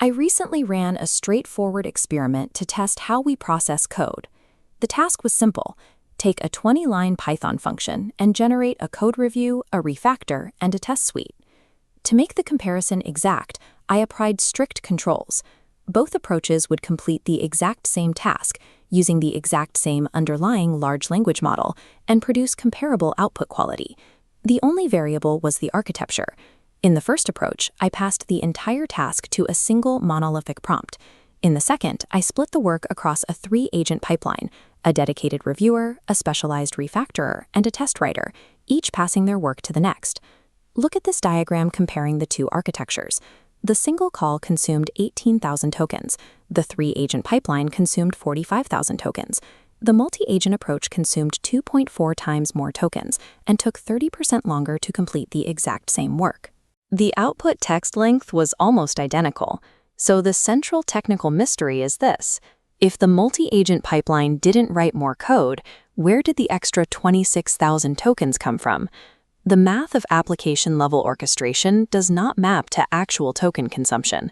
I recently ran a straightforward experiment to test how we process code. The task was simple. Take a 20-line Python function and generate a code review, a refactor, and a test suite. To make the comparison exact, I applied strict controls. Both approaches would complete the exact same task, using the exact same underlying large language model, and produce comparable output quality. The only variable was the architecture. In the first approach, I passed the entire task to a single monolithic prompt. In the second, I split the work across a 3-agent pipeline, a dedicated reviewer, a specialized refactorer, and a test writer, each passing their work to the next. Look at this diagram comparing the two architectures. The single call consumed 18,000 tokens. The 3-agent pipeline consumed 45,000 tokens. The multi-agent approach consumed 2.4 times more tokens and took 30% longer to complete the exact same work. The output text length was almost identical, so the central technical mystery is this. If the multi-agent pipeline didn't write more code, where did the extra 26,000 tokens come from? The math of application-level orchestration does not map to actual token consumption.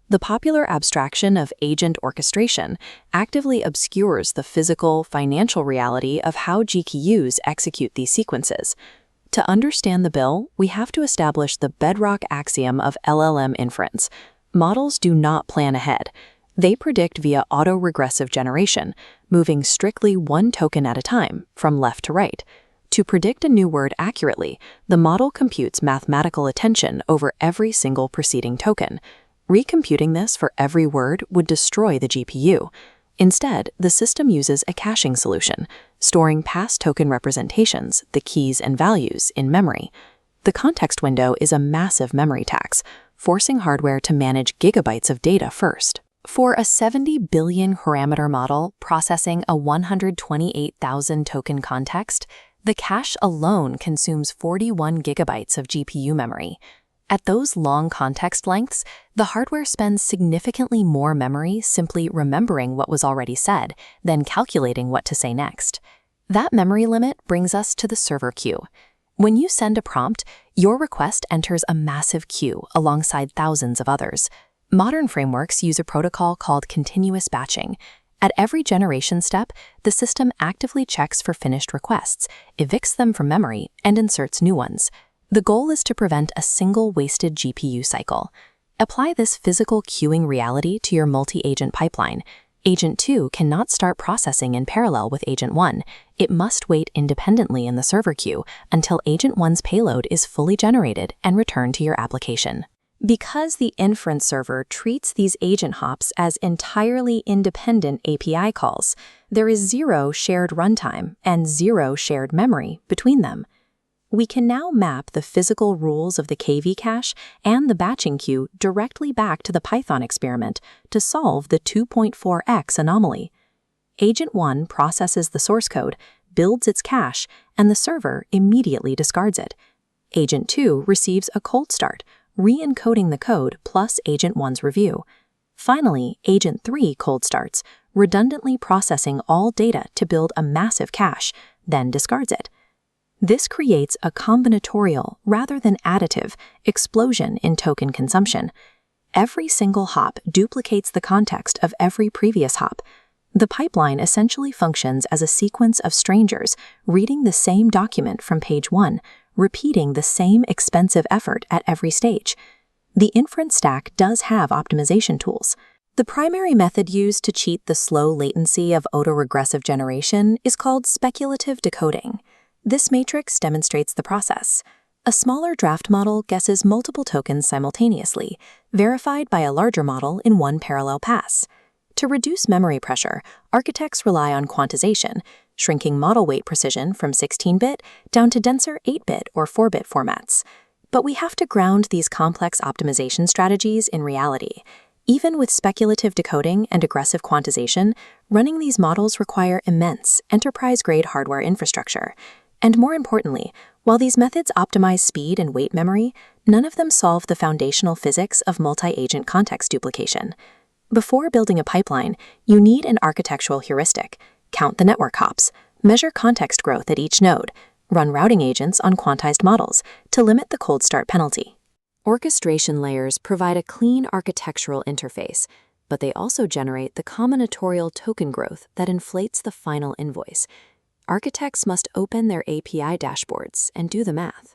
The popular abstraction of agent orchestration actively obscures the physical, financial reality of how GPUs execute these sequences. To understand the bill, we have to establish the bedrock axiom of LLM inference. Models do not plan ahead. They predict via autoregressive generation, moving strictly one token at a time, from left to right. To predict a new word accurately, the model computes mathematical attention over every single preceding token. Recomputing this for every word would destroy the GPU. Instead, the system uses a caching solution, storing past token representations, the keys and values, in memory. The context window is a massive memory tax, forcing hardware to manage gigabytes of data first. For a 70 billion parameter model processing a 128,000 token context, the cache alone consumes 41 gigabytes of GPU memory. At those long context lengths, the hardware spends significantly more memory simply remembering what was already said than calculating what to say next. That memory limit brings us to the server queue. When you send a prompt, your request enters a massive queue alongside thousands of others. Modern frameworks use a protocol called continuous batching. At every generation step, the system actively checks for finished requests, evicts them from memory, and inserts new ones. The goal is to prevent a single wasted GPU cycle. Apply this physical queuing reality to your multi-agent pipeline. Agent 2 cannot start processing in parallel with Agent 1. It must wait independently in the server queue until Agent 1's payload is fully generated and returned to your application. Because the inference server treats these agent hops as entirely independent API calls, there is zero shared runtime and zero shared memory between them. We can now map the physical rules of the KV cache and the batching queue directly back to the Python experiment to solve the 2.4x anomaly. Agent 1 processes the source code, builds its cache, and the server immediately discards it. Agent 2 receives a cold start, re-encoding the code plus Agent 1's review. Finally, Agent 3 cold starts, redundantly processing all data to build a massive cache, then discards it. This creates a combinatorial, rather than additive, explosion in token consumption. Every single hop duplicates the context of every previous hop. The pipeline essentially functions as a sequence of strangers reading the same document from page 1, repeating the same expensive effort at every stage. The inference stack does have optimization tools. The primary method used to cheat the slow latency of autoregressive generation is called speculative decoding. This matrix demonstrates the process. A smaller draft model guesses multiple tokens simultaneously, verified by a larger model in one parallel pass. To reduce memory pressure, architects rely on quantization, shrinking model weight precision from 16-bit down to denser 8-bit or 4-bit formats. But we have to ground these complex optimization strategies in reality. Even with speculative decoding and aggressive quantization, running these models require immense, enterprise-grade hardware infrastructure. And more importantly, while these methods optimize speed and weight memory, none of them solve the foundational physics of multi-agent context duplication. Before building a pipeline, you need an architectural heuristic. Count the network hops, measure context growth at each node, run routing agents on quantized models to limit the cold start penalty. Orchestration layers provide a clean architectural interface, but they also generate the combinatorial token growth that inflates the final invoice. Architects must open their API dashboards and do the math.